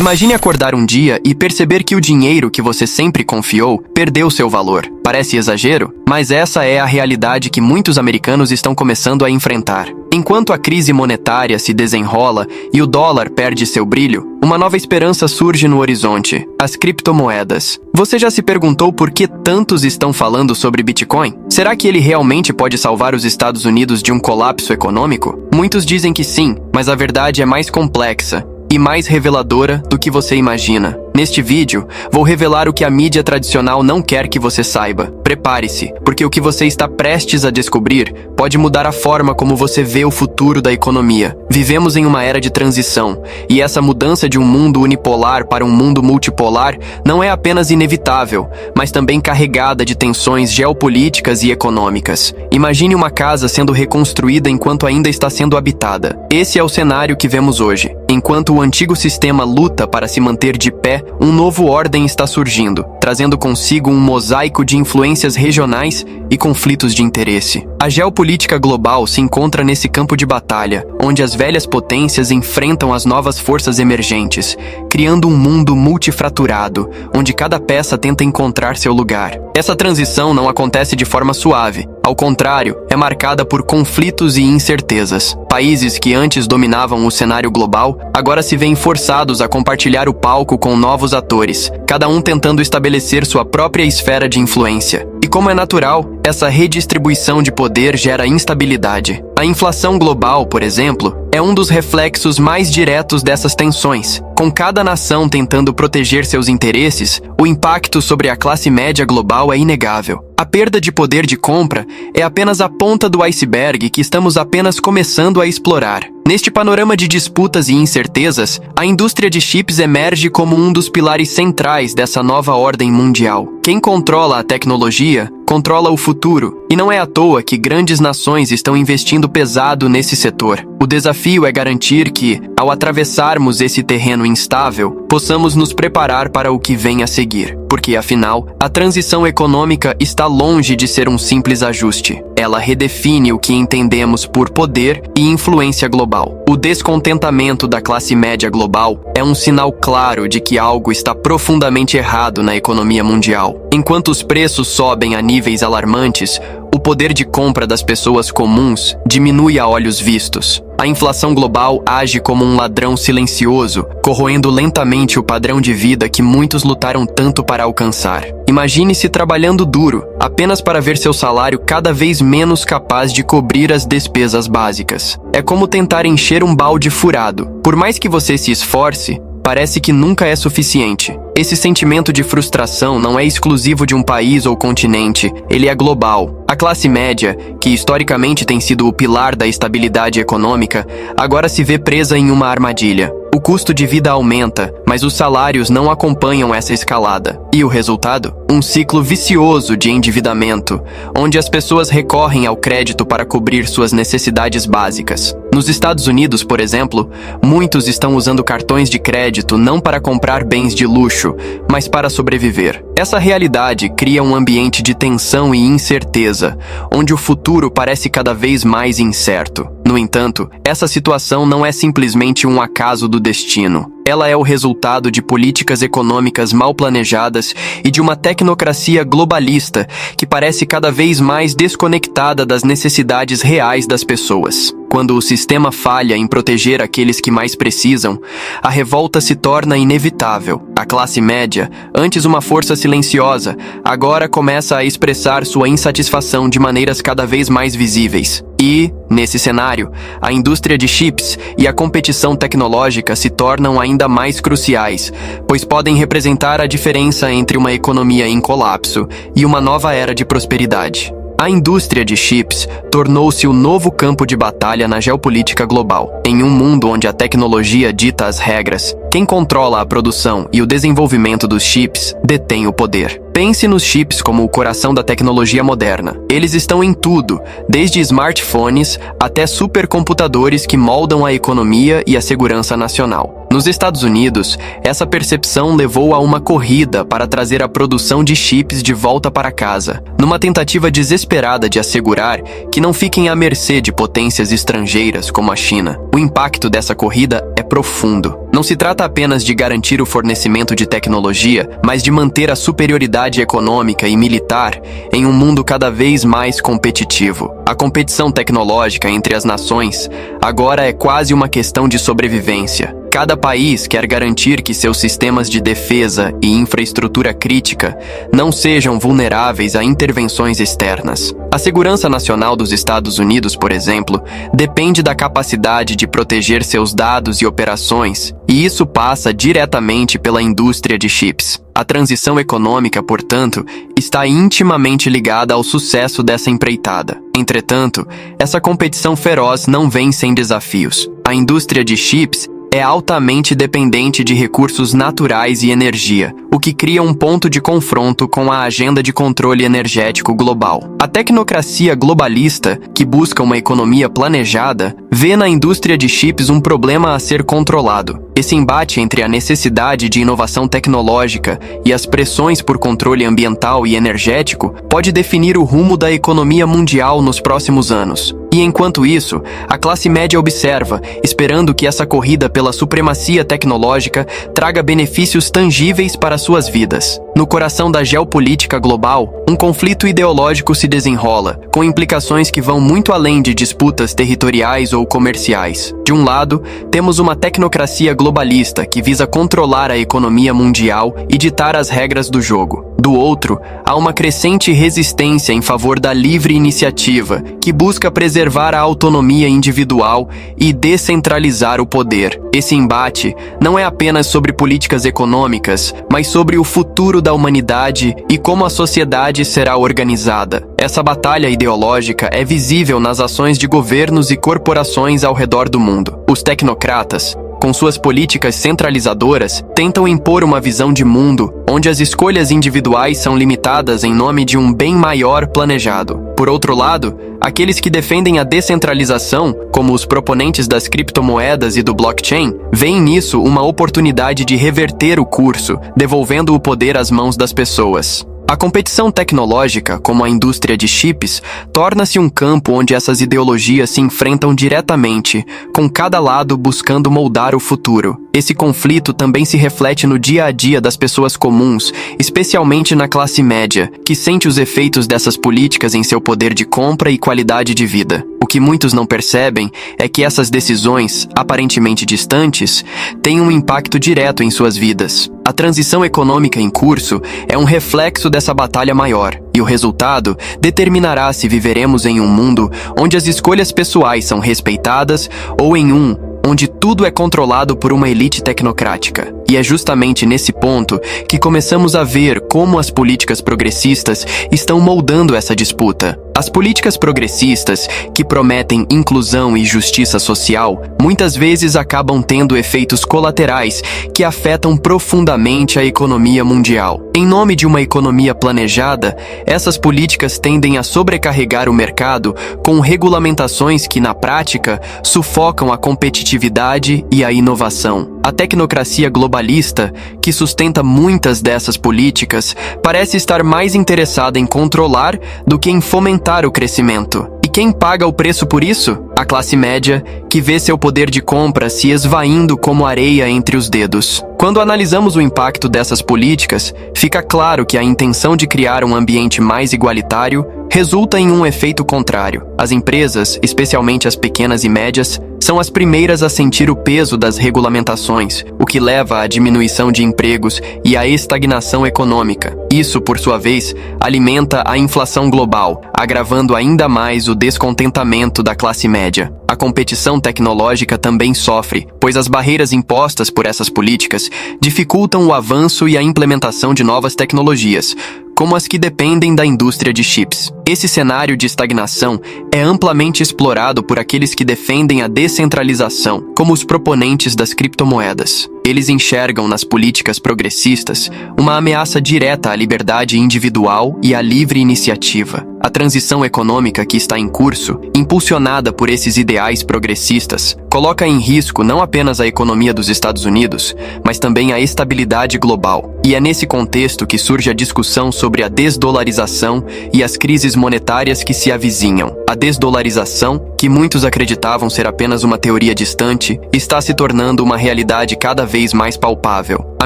Imagine acordar um dia e perceber que o dinheiro que você sempre confiou perdeu seu valor. Parece exagero, mas essa é a realidade que muitos americanos estão começando a enfrentar. Enquanto a crise monetária se desenrola e o dólar perde seu brilho, uma nova esperança surge no horizonte: as criptomoedas. Você já se perguntou por que tantos estão falando sobre Bitcoin? Será que ele realmente pode salvar os Estados Unidos de um colapso econômico? Muitos dizem que sim, mas a verdade é mais complexa e mais reveladora do que você imagina. Neste vídeo, vou revelar o que a mídia tradicional não quer que você saiba. Prepare-se, porque o que você está prestes a descobrir pode mudar a forma como você vê o futuro da economia. Vivemos em uma era de transição, e essa mudança de um mundo unipolar para um mundo multipolar não é apenas inevitável, mas também carregada de tensões geopolíticas e econômicas. Imagine uma casa sendo reconstruída enquanto ainda está sendo habitada. Esse é o cenário que vemos hoje. Enquanto o antigo sistema luta para se manter de pé, um novo ordem está surgindo, trazendo consigo um mosaico de influências regionais e conflitos de interesse. A geopolítica global se encontra nesse campo de batalha, onde as velhas potências enfrentam as novas forças emergentes, criando um mundo multifraturado, onde cada peça tenta encontrar seu lugar. Essa transição não acontece de forma suave. Ao contrário, é marcada por conflitos e incertezas. Países que antes dominavam o cenário global, agora se veem forçados a compartilhar o palco com novos atores, cada um tentando estabelecer sua própria esfera de influência. E como é natural, essa redistribuição de poder gera instabilidade. A inflação global, por exemplo, é um dos reflexos mais diretos dessas tensões. Com cada nação tentando proteger seus interesses, o impacto sobre a classe média global é inegável. A perda de poder de compra é apenas a ponta do iceberg que estamos apenas começando a explorar. Neste panorama de disputas e incertezas, a indústria de chips emerge como um dos pilares centrais dessa nova ordem mundial. Quem controla a tecnologia, controla o futuro, e não é à toa que grandes nações estão investindo pesado nesse setor. O desafio é garantir que, ao atravessarmos esse terreno instável, possamos nos preparar para o que vem a seguir. Porque, afinal, a transição econômica está longe de ser um simples ajuste. Ela redefine o que entendemos por poder e influência global. O descontentamento da classe média global é um sinal claro de que algo está profundamente errado na economia mundial. Enquanto os preços sobem a níveis alarmantes, o poder de compra das pessoas comuns diminui a olhos vistos. A inflação global age como um ladrão silencioso, corroendo lentamente o padrão de vida que muitos lutaram tanto para alcançar. Imagine-se trabalhando duro, apenas para ver seu salário cada vez menos capaz de cobrir as despesas básicas. É como tentar encher um balde furado. Por mais que você se esforce, parece que nunca é suficiente. Esse sentimento de frustração não é exclusivo de um país ou continente, ele é global. A classe média, que historicamente tem sido o pilar da estabilidade econômica, agora se vê presa em uma armadilha. O custo de vida aumenta, mas os salários não acompanham essa escalada. E o resultado? Um ciclo vicioso de endividamento, onde as pessoas recorrem ao crédito para cobrir suas necessidades básicas. Nos Estados Unidos, por exemplo, muitos estão usando cartões de crédito não para comprar bens de luxo, mas para sobreviver. Essa realidade cria um ambiente de tensão e incerteza, onde o futuro parece cada vez mais incerto. No entanto, essa situação não é simplesmente um acaso do destino. Ela é o resultado de políticas econômicas mal planejadas e de uma tecnocracia globalista que parece cada vez mais desconectada das necessidades reais das pessoas. Quando o sistema falha em proteger aqueles que mais precisam, a revolta se torna inevitável. A classe média, antes uma força silenciosa, agora começa a expressar sua insatisfação de maneiras cada vez mais visíveis. E, nesse cenário, a indústria de chips e a competição tecnológica se tornam ainda mais cruciais, pois podem representar a diferença entre uma economia em colapso e uma nova era de prosperidade. A indústria de chips tornou-se o novo campo de batalha na geopolítica global. Em um mundo onde a tecnologia dita as regras, quem controla a produção e o desenvolvimento dos chips detém o poder. Pense nos chips como o coração da tecnologia moderna. Eles estão em tudo, desde smartphones até supercomputadores que moldam a economia e a segurança nacional. Nos Estados Unidos, essa percepção levou a uma corrida para trazer a produção de chips de volta para casa, numa tentativa desesperada de assegurar que não fiquem à mercê de potências estrangeiras como a China. O impacto dessa corrida é profundo. Não se trata apenas de garantir o fornecimento de tecnologia, mas de manter a superioridade econômica e militar em um mundo cada vez mais competitivo. A competição tecnológica entre as nações agora é quase uma questão de sobrevivência. Cada país quer garantir que seus sistemas de defesa e infraestrutura crítica não sejam vulneráveis a intervenções externas. A segurança nacional dos Estados Unidos, por exemplo, depende da capacidade de proteger seus dados e operações, e isso passa diretamente pela indústria de chips. A transição econômica, portanto, está intimamente ligada ao sucesso dessa empreitada. Entretanto, essa competição feroz não vem sem desafios. A indústria de chips é altamente dependente de recursos naturais e energia, o que cria um ponto de confronto com a agenda de controle energético global. A tecnocracia globalista, que busca uma economia planejada, vê na indústria de chips um problema a ser controlado. Esse embate entre a necessidade de inovação tecnológica e as pressões por controle ambiental e energético pode definir o rumo da economia mundial nos próximos anos. E enquanto isso, a classe média observa, esperando que essa corrida pela supremacia tecnológica traga benefícios tangíveis para suas vidas. No coração da geopolítica global, um conflito ideológico se desenrola, com implicações que vão muito além de disputas territoriais ou comerciais. De um lado, temos uma tecnocracia globalista que visa controlar a economia mundial e ditar as regras do jogo. Do outro, há uma crescente resistência em favor da livre iniciativa, que busca preservar a autonomia individual e descentralizar o poder. Esse embate não é apenas sobre políticas econômicas, mas sobre o futuro da humanidade e como a sociedade será organizada. Essa batalha ideológica é visível nas ações de governos e corporações ao redor do mundo. Os tecnocratas, com suas políticas centralizadoras, tentam impor uma visão de mundo onde as escolhas individuais são limitadas em nome de um bem maior planejado. Por outro lado, aqueles que defendem a descentralização, como os proponentes das criptomoedas e do blockchain, veem nisso uma oportunidade de reverter o curso, devolvendo o poder às mãos das pessoas. A competição tecnológica, como a indústria de chips, torna-se um campo onde essas ideologias se enfrentam diretamente, com cada lado buscando moldar o futuro. Esse conflito também se reflete no dia a dia das pessoas comuns, especialmente na classe média, que sente os efeitos dessas políticas em seu poder de compra e qualidade de vida. O que muitos não percebem é que essas decisões, aparentemente distantes, têm um impacto direto em suas vidas. A transição econômica em curso é um reflexo dessa batalha maior, e o resultado determinará se viveremos em um mundo onde as escolhas pessoais são respeitadas ou em um onde tudo é controlado por uma elite tecnocrática. E é justamente nesse ponto que começamos a ver como as políticas progressistas estão moldando essa disputa. As políticas progressistas, que prometem inclusão e justiça social, muitas vezes acabam tendo efeitos colaterais que afetam profundamente a economia mundial. Em nome de uma economia planejada, essas políticas tendem a sobrecarregar o mercado com regulamentações que, na prática, sufocam a competitividade e a inovação. A tecnocracia globalista, que sustenta muitas dessas políticas, parece estar mais interessada em controlar do que em fomentar o crescimento. E quem paga o preço por isso? A classe média, que vê seu poder de compra se esvaindo como areia entre os dedos. Quando analisamos o impacto dessas políticas, fica claro que a intenção de criar um ambiente mais igualitário resulta em um efeito contrário. As empresas, especialmente as pequenas e médias, são as primeiras a sentir o peso das regulamentações, o que leva à diminuição de empregos e à estagnação econômica. Isso, por sua vez, alimenta a inflação global, agravando ainda mais o descontentamento da classe média. A competição tecnológica também sofre, pois as barreiras impostas por essas políticas dificultam o avanço e a implementação de novas tecnologias, como as que dependem da indústria de chips. Esse cenário de estagnação é amplamente explorado por aqueles que defendem a descentralização, como os proponentes das criptomoedas. Eles enxergam nas políticas progressistas uma ameaça direta à liberdade individual e à livre iniciativa. A transição econômica que está em curso, impulsionada por esses ideais progressistas, coloca em risco não apenas a economia dos Estados Unidos, mas também a estabilidade global. E é nesse contexto que surge a discussão sobre a desdolarização e as crises monetárias que se avizinham. A desdolarização, que muitos acreditavam ser apenas uma teoria distante, está se tornando uma realidade cada vez mais palpável. À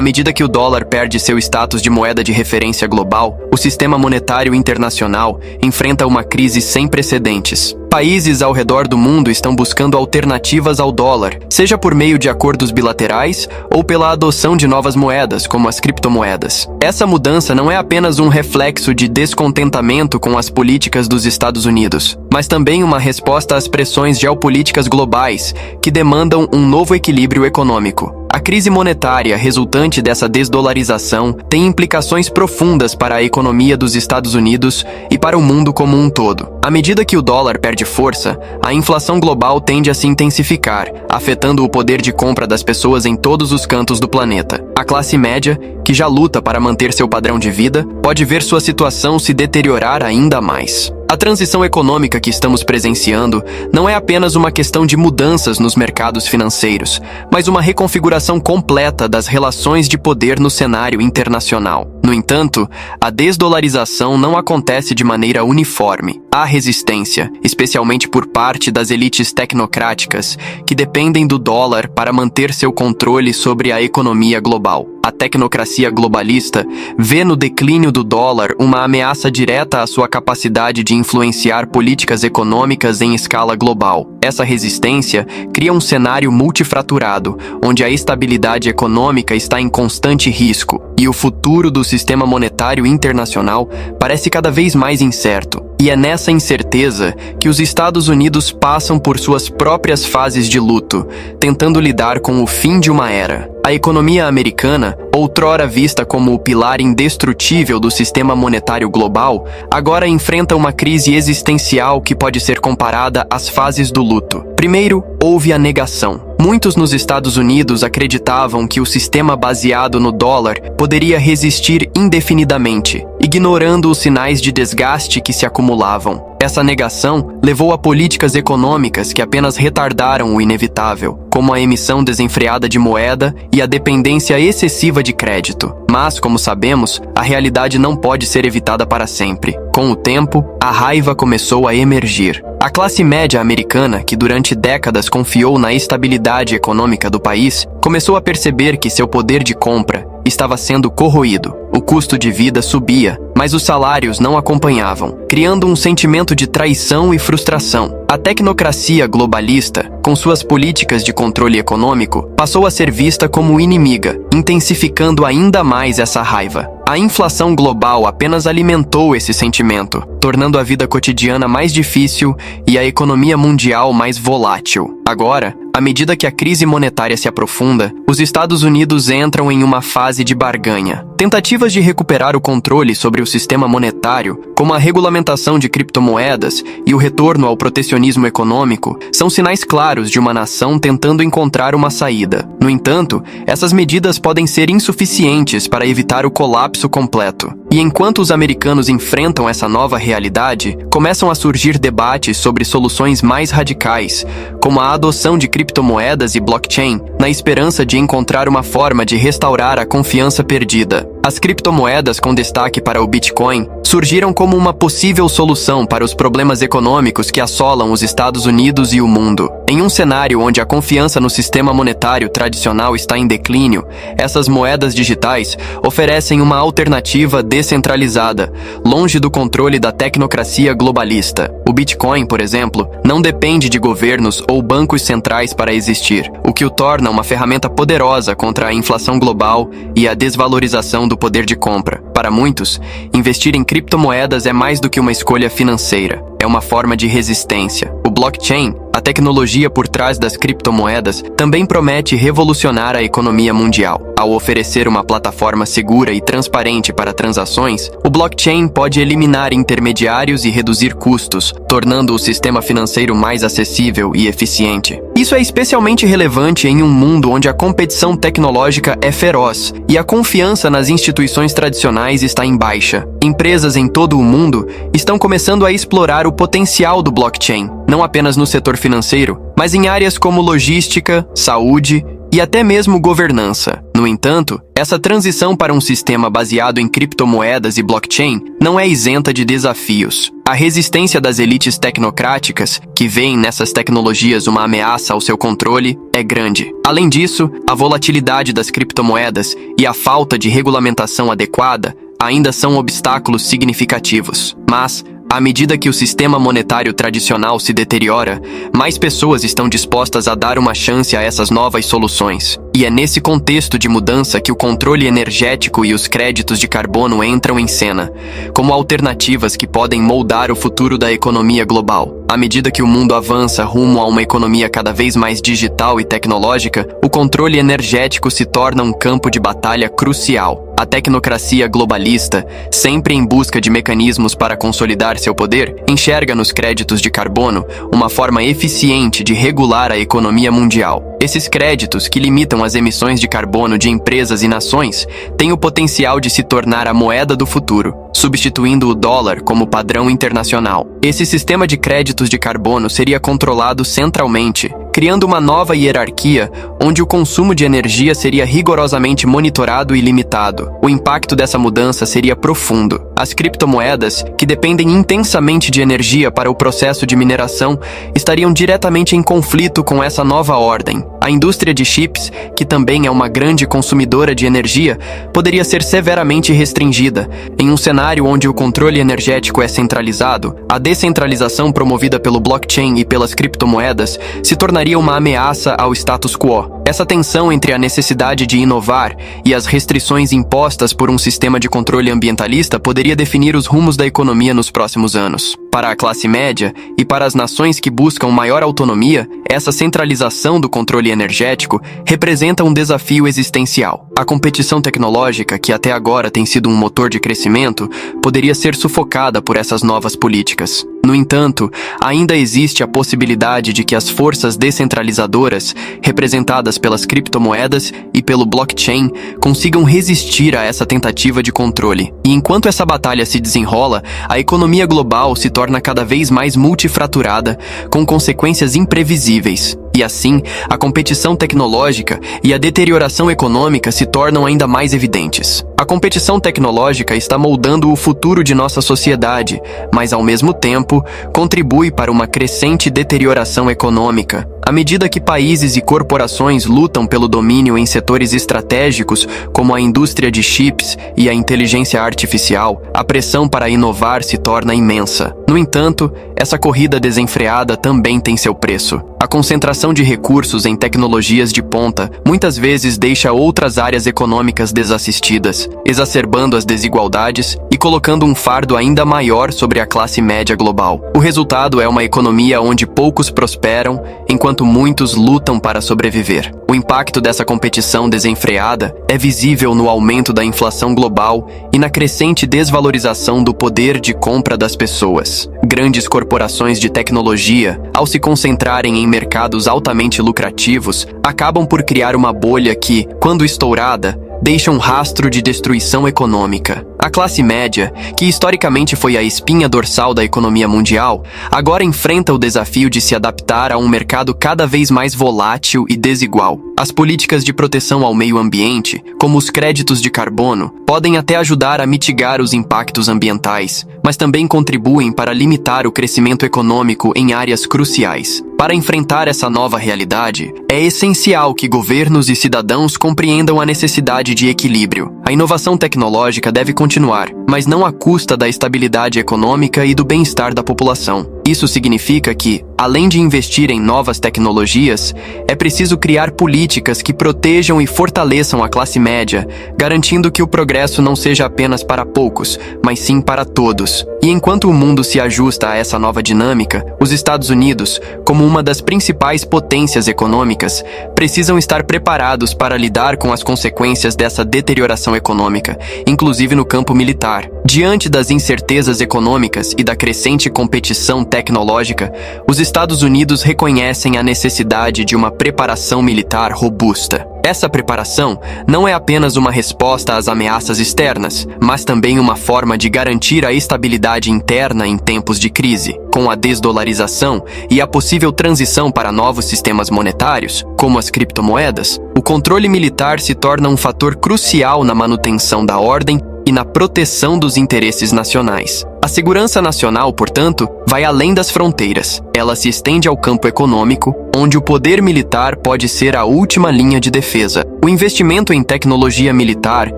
medida que o dólar perde seu status de moeda de referência global, o sistema monetário internacional enfrenta uma crise sem precedentes. Países ao redor do mundo estão buscando alternativas ao dólar, seja por meio de acordos bilaterais ou pela adoção de novas moedas, como as criptomoedas. Essa mudança não é apenas um reflexo de descontentamento com as políticas dos Estados Unidos, mas também uma resposta às pressões geopolíticas globais que demandam um novo equilíbrio econômico. A crise monetária resultante dessa desdolarização tem implicações profundas para a economia dos Estados Unidos e para o mundo como um todo. À medida que o dólar perde força, a inflação global tende a se intensificar, afetando o poder de compra das pessoas em todos os cantos do planeta. A classe média, que já luta para manter seu padrão de vida, pode ver sua situação se deteriorar ainda mais. A transição econômica que estamos presenciando não é apenas uma questão de mudanças nos mercados financeiros, mas uma reconfiguração completa das relações de poder no cenário internacional. No entanto, a desdolarização não acontece de maneira uniforme. Há resistência, especialmente por parte das elites tecnocráticas, que dependem do dólar para manter seu controle sobre a economia global. A tecnocracia globalista vê no declínio do dólar uma ameaça direta à sua capacidade de influenciar políticas econômicas em escala global. Essa resistência cria um cenário multifraturado, onde a estabilidade econômica está em constante risco, e o futuro do sistema monetário internacional parece cada vez mais incerto. E é nessa incerteza que os Estados Unidos passam por suas próprias fases de luto, tentando lidar com o fim de uma era. A economia americana, outrora vista como o pilar indestrutível do sistema monetário global, agora enfrenta uma crise existencial que pode ser comparada às fases do luto. Primeiro, houve a negação. Muitos nos Estados Unidos acreditavam que o sistema baseado no dólar poderia resistir indefinidamente, ignorando os sinais de desgaste que se acumulavam. Essa negação levou a políticas econômicas que apenas retardaram o inevitável, como a emissão desenfreada de moeda e a dependência excessiva de crédito. Mas, como sabemos, a realidade não pode ser evitada para sempre. Com o tempo, a raiva começou a emergir. A classe média americana, que durante décadas confiou na estabilidade econômica do país, começou a perceber que seu poder de compra estava sendo corroído. O custo de vida subia, mas os salários não acompanhavam, criando um sentimento de traição e frustração. A tecnocracia globalista, com suas políticas de controle econômico, passou a ser vista como inimiga, intensificando ainda mais essa raiva. A inflação global apenas alimentou esse sentimento, tornando a vida cotidiana mais difícil e a economia mundial mais volátil. Agora, à medida que a crise monetária se aprofunda, os Estados Unidos entram em uma fase de barganha. Tentativas de recuperar o controle sobre o sistema monetário, como a regulamentação de criptomoedas e o retorno ao protecionismo econômico, são sinais claros de uma nação tentando encontrar uma saída. No entanto, essas medidas podem ser insuficientes para evitar o colapso completo. E enquanto os americanos enfrentam essa nova realidade, começam a surgir debates sobre soluções mais radicais, como a adoção de criptomoedas e blockchain, na esperança de encontrar uma forma de restaurar a confiança perdida. As criptomoedas com destaque para o Bitcoin surgiram como uma possível solução para os problemas econômicos que assolam os Estados Unidos e o mundo. Em um cenário onde a confiança no sistema monetário tradicional está em declínio, essas moedas digitais oferecem uma alternativa descentralizada, longe do controle da tecnocracia globalista. O Bitcoin, por exemplo, não depende de governos ou bancos centrais para existir, o que o torna uma ferramenta poderosa contra a inflação global e a desvalorização do poder de compra. Para muitos, investir em criptomoedas é mais do que uma escolha financeira. É uma forma de resistência. O blockchain, A tecnologia por trás das criptomoedas também promete revolucionar a economia mundial. Ao oferecer uma plataforma segura e transparente para transações, o blockchain pode eliminar intermediários e reduzir custos, tornando o sistema financeiro mais acessível e eficiente. Isso é especialmente relevante em um mundo onde a competição tecnológica é feroz e a confiança nas instituições tradicionais está em baixa. Empresas em todo o mundo estão começando a explorar o potencial do blockchain, não apenas no setor financeiro, mas em áreas como logística, saúde e até mesmo governança. No entanto, essa transição para um sistema baseado em criptomoedas e blockchain não é isenta de desafios. A resistência das elites tecnocráticas, que veem nessas tecnologias uma ameaça ao seu controle, é grande. Além disso, a volatilidade das criptomoedas e a falta de regulamentação adequada ainda são obstáculos significativos. Mas, à medida que o sistema monetário tradicional se deteriora, mais pessoas estão dispostas a dar uma chance a essas novas soluções. E é nesse contexto de mudança que o controle energético e os créditos de carbono entram em cena, como alternativas que podem moldar o futuro da economia global. À medida que o mundo avança rumo a uma economia cada vez mais digital e tecnológica, o controle energético se torna um campo de batalha crucial. A tecnocracia globalista, sempre em busca de mecanismos para consolidar seu poder, enxerga nos créditos de carbono uma forma eficiente de regular a economia mundial. Esses créditos, que limitam as emissões de carbono de empresas e nações, têm o potencial de se tornar a moeda do futuro, substituindo o dólar como padrão internacional. Esse sistema de créditos de carbono seria controlado centralmente, criando uma nova hierarquia onde o consumo de energia seria rigorosamente monitorado e limitado. O impacto dessa mudança seria profundo. As criptomoedas, que dependem intensamente de energia para o processo de mineração, estariam diretamente em conflito com essa nova ordem. A indústria de chips, que também é uma grande consumidora de energia, poderia ser severamente restringida. Em um cenário onde o controle energético é centralizado, a descentralização promovida pelo blockchain e pelas criptomoedas se tornaria uma ameaça ao status quo. Essa tensão entre a necessidade de inovar e as restrições impostas por um sistema de controle ambientalista poderia definir os rumos da economia nos próximos anos. Para a classe média e para as nações que buscam maior autonomia, essa centralização do controle energético representa um desafio existencial. A competição tecnológica, que até agora tem sido um motor de crescimento, poderia ser sufocada por essas novas políticas. No entanto, ainda existe a possibilidade de que as forças descentralizadoras, representadas pelas criptomoedas e pelo blockchain, consigam resistir a essa tentativa de controle. E enquanto essa batalha se desenrola, a economia global se torna cada vez mais multifraturada, com consequências imprevisíveis. E assim, a competição tecnológica e a deterioração econômica se tornam ainda mais evidentes. A competição tecnológica está moldando o futuro de nossa sociedade, mas ao mesmo tempo, contribui para uma crescente deterioração econômica. À medida que países e corporações lutam pelo domínio em setores estratégicos, como a indústria de chips e a inteligência artificial, a pressão para inovar se torna imensa. No entanto, essa corrida desenfreada também tem seu preço. A concentração de recursos em tecnologias de ponta muitas vezes deixa outras áreas econômicas desassistidas, exacerbando as desigualdades e colocando um fardo ainda maior sobre a classe média global. O resultado é uma economia onde poucos prosperam, enquanto muitos lutam para sobreviver. O impacto dessa competição desenfreada é visível no aumento da inflação global e na crescente desvalorização do poder de compra das pessoas. Grandes corporações de tecnologia, ao se concentrarem em mercados altamente lucrativos, acabam por criar uma bolha que, quando estourada, deixa um rastro de destruição econômica. A classe média, que historicamente foi a espinha dorsal da economia mundial, agora enfrenta o desafio de se adaptar a um mercado cada vez mais volátil e desigual. As políticas de proteção ao meio ambiente, como os créditos de carbono, podem até ajudar a mitigar os impactos ambientais, mas também contribuem para limitar o crescimento econômico em áreas cruciais. Para enfrentar essa nova realidade, é essencial que governos e cidadãos compreendam a necessidade de equilíbrio. A inovação tecnológica deve continuar, mas não à custa da estabilidade econômica e do bem-estar da população. Isso significa que, além de investir em novas tecnologias, é preciso criar políticas políticas que protejam e fortaleçam a classe média, garantindo que o progresso não seja apenas para poucos, mas sim para todos. E enquanto o mundo se ajusta a essa nova dinâmica, os Estados Unidos, como uma das principais potências econômicas, precisam estar preparados para lidar com as consequências dessa deterioração econômica, inclusive no campo militar. Diante das incertezas econômicas e da crescente competição tecnológica, os Estados Unidos reconhecem a necessidade de uma preparação militar robusta. Essa preparação não é apenas uma resposta às ameaças externas, mas também uma forma de garantir a estabilidade interna em tempos de crise. Com a desdolarização e a possível transição para novos sistemas monetários, como as criptomoedas, o controle militar se torna um fator crucial na manutenção da ordem e na proteção dos interesses nacionais. A segurança nacional, portanto, vai além das fronteiras. Ela se estende ao campo econômico, onde o poder militar pode ser a última linha de defesa. O investimento em tecnologia militar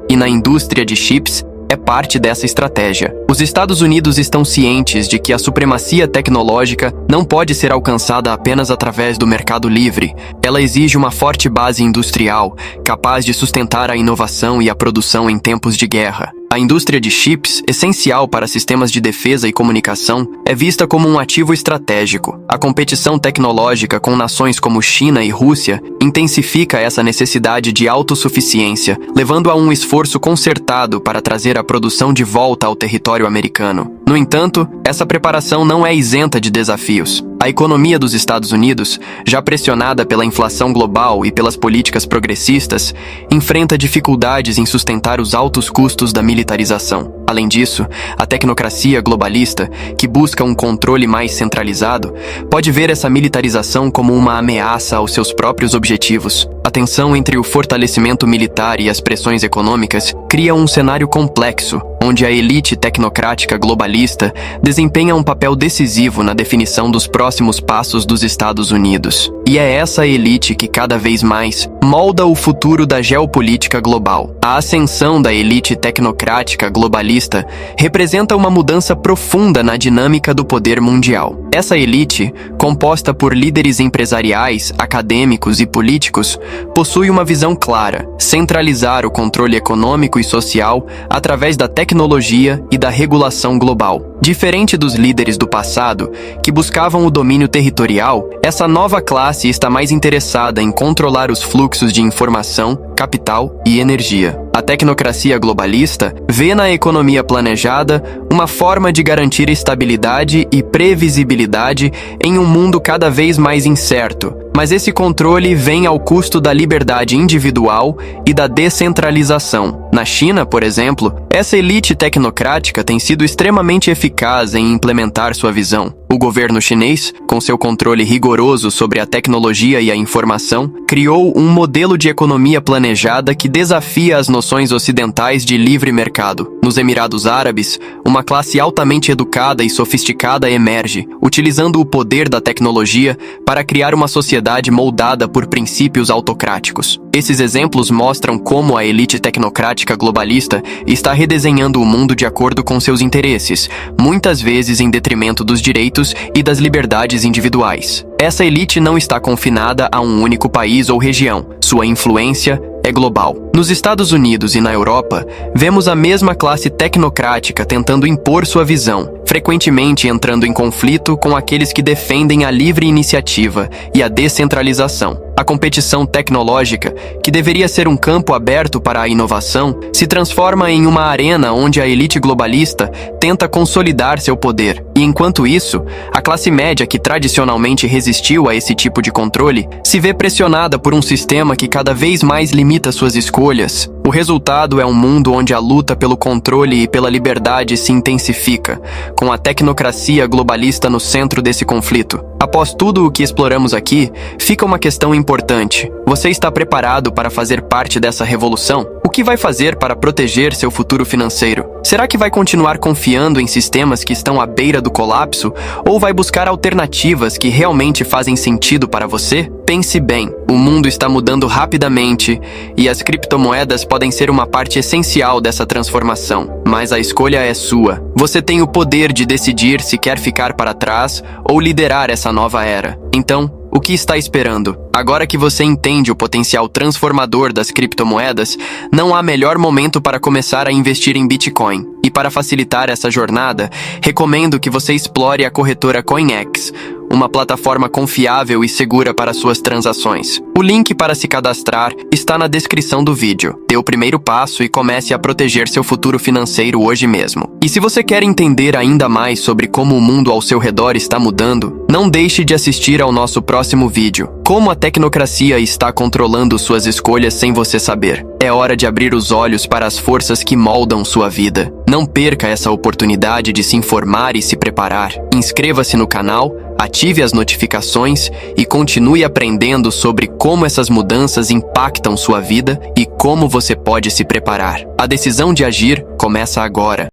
e na indústria de chips é parte dessa estratégia. Os Estados Unidos estão cientes de que a supremacia tecnológica não pode ser alcançada apenas através do mercado livre. Ela exige uma forte base industrial, capaz de sustentar a inovação e a produção em tempos de guerra. A indústria de chips, essencial para sistemas de defesa e comunicação, é vista como um ativo estratégico. A competição tecnológica com nações como China e Rússia intensifica essa necessidade de autossuficiência, levando a um esforço concertado para trazer a produção de volta ao território americano. No entanto, essa preparação não é isenta de desafios. A economia dos Estados Unidos, já pressionada pela inflação global e pelas políticas progressistas, enfrenta dificuldades em sustentar os altos custos da militarização. Além disso, a tecnocracia globalista, que busca um controle mais centralizado, pode ver essa militarização como uma ameaça aos seus próprios objetivos. A tensão entre o fortalecimento militar e as pressões econômicas cria um cenário complexo, onde a elite tecnocrática globalista desempenha um papel decisivo na definição dos próximos passos dos Estados Unidos. E é essa elite que cada vez mais molda o futuro da geopolítica global. A ascensão da elite tecnocrática globalista representa uma mudança profunda na dinâmica do poder mundial. Essa elite, composta por líderes empresariais, acadêmicos e políticos, possui uma visão clara: centralizar o controle econômico e social através da tecnologia e da regulação global. Diferente dos líderes do passado, que buscavam o domínio territorial, essa nova classe está mais interessada em controlar os fluxos de informação, capital e energia. A tecnocracia globalista vê na economia planejada uma forma de garantir estabilidade e previsibilidade em um mundo cada vez mais incerto, mas esse controle vem ao custo da liberdade individual e da descentralização. Na China, por exemplo, essa elite tecnocrática tem sido extremamente eficaz em implementar sua visão. O governo chinês, com seu controle rigoroso sobre a tecnologia e a informação, criou um modelo de economia planejada que desafia as noções ocidentais de livre mercado. Nos Emirados Árabes, uma classe altamente educada e sofisticada emerge, utilizando o poder da tecnologia para criar uma sociedade moldada por princípios autocráticos. Esses exemplos mostram como a elite tecnocrática globalista está redesenhando o mundo de acordo com seus interesses, muitas vezes em detrimento dos direitos e das liberdades individuais. Essa elite não está confinada a um único país ou região. Sua influência é global. Nos Estados Unidos e na Europa, vemos a mesma classe tecnocrática tentando impor sua visão, frequentemente entrando em conflito com aqueles que defendem a livre iniciativa e a descentralização. A competição tecnológica, que deveria ser um campo aberto para a inovação, se transforma em uma arena onde a elite globalista tenta consolidar seu poder. E enquanto isso, a classe média, que tradicionalmente resistiu a esse tipo de controle, se vê pressionada por um sistema que cada vez mais limita suas escolhas. O resultado é um mundo onde a luta pelo controle e pela liberdade se intensifica, com a tecnocracia globalista no centro desse conflito. Após tudo o que exploramos aqui, fica uma questão importante. Você está preparado para fazer parte dessa revolução? O que vai fazer para proteger seu futuro financeiro? Será que vai continuar confiando em sistemas que estão à beira do colapso? Ou vai buscar alternativas que realmente fazem sentido para você? Pense bem, o mundo está mudando rapidamente e as criptomoedas podem ser uma parte essencial dessa transformação. Mas a escolha é sua. Você tem o poder de decidir se quer ficar para trás ou liderar essa nova era. Então, O que está esperando? Agora que você entende o potencial transformador das criptomoedas, não há melhor momento para começar a investir em Bitcoin. E para facilitar essa jornada, recomendo que você explore a corretora CoinEx, uma plataforma confiável e segura para suas transações. O link para se cadastrar está na descrição do vídeo. Dê o primeiro passo e comece a proteger seu futuro financeiro hoje mesmo. E se você quer entender ainda mais sobre como o mundo ao seu redor está mudando, não deixe de assistir ao nosso próximo vídeo. Como a tecnocracia está controlando suas escolhas sem você saber. É hora de abrir os olhos para as forças que moldam sua vida. Não perca essa oportunidade de se informar e se preparar. Inscreva-se no canal, ative as notificações e continue aprendendo sobre como essas mudanças impactam sua vida e como você pode se preparar. A decisão de agir começa agora.